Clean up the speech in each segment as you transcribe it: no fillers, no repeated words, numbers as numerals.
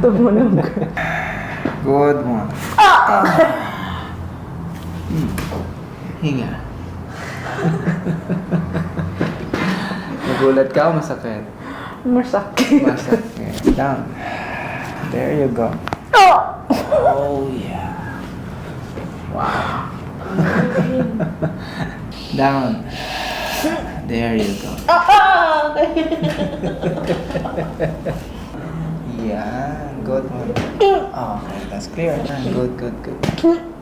Tumunog. Good one. Hinga. Nagulat ka o masakit? Masakit. Masakit. Down. There you go. Oh, yeah. Wow. Down. There you go. Yeah, good one. Okay, that's clear. Good, good, good.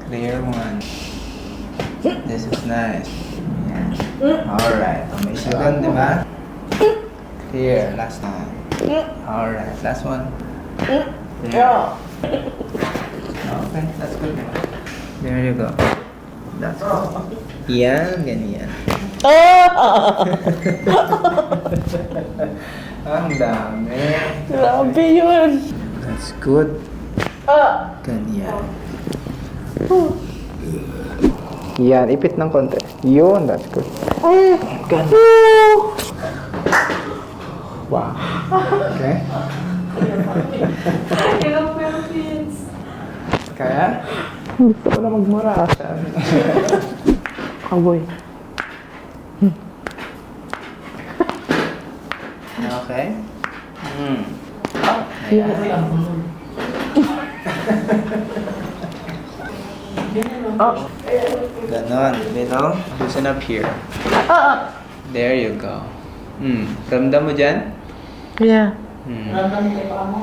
Clear one. This is nice. Yeah. Alright. May sagot, di ba? Here, last time. Alright, last one. There. Okay, that's good. There you go. That's good. Yan, ganyan. Ang dami. Grabe yun. That's good. Ganyan. Yan, ipit ng konti. Yun, that's good. Ganyan. Wow. Okay. Hello, Philippines. Kaya? Gusto ko na magmura. Kaboy. Okay? Ganon. Little. Loosen up here. There you go. Ramdam mo dyan? Yeah. Ramdam ko pa mo.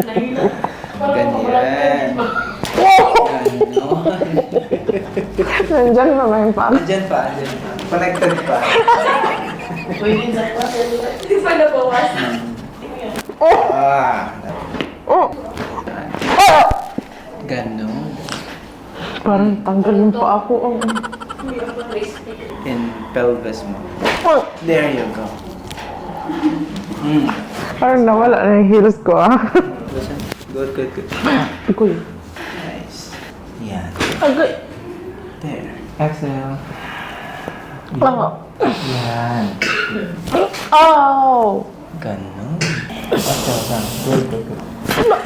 Ganyan. Ganon. Nandyan na ba yung paa? Andyan pa, andyan pa. Connected pa. Pwede sa pa. Hindi pa nabawas. Ganon. Parang tanggal yung paa ko. In pelvis mo. There you go. Parang nawala na yung heels ko Listen. Good, good, good. Uy. Nice. Yan. Agad. There. Exhale. Lango. Yan. Oh! Ganon. Exhale lang. Good, good, good.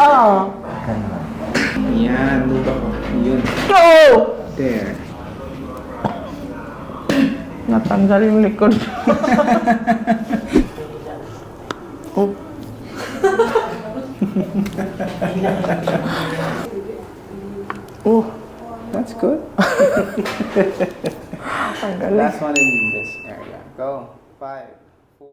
Oh! Ganon. Yan. Lupa ko. Yun. Oh! There. Natanggal yung likod. Oh. Oh. That's good. Ang galing. Last one in this area. Go. 5.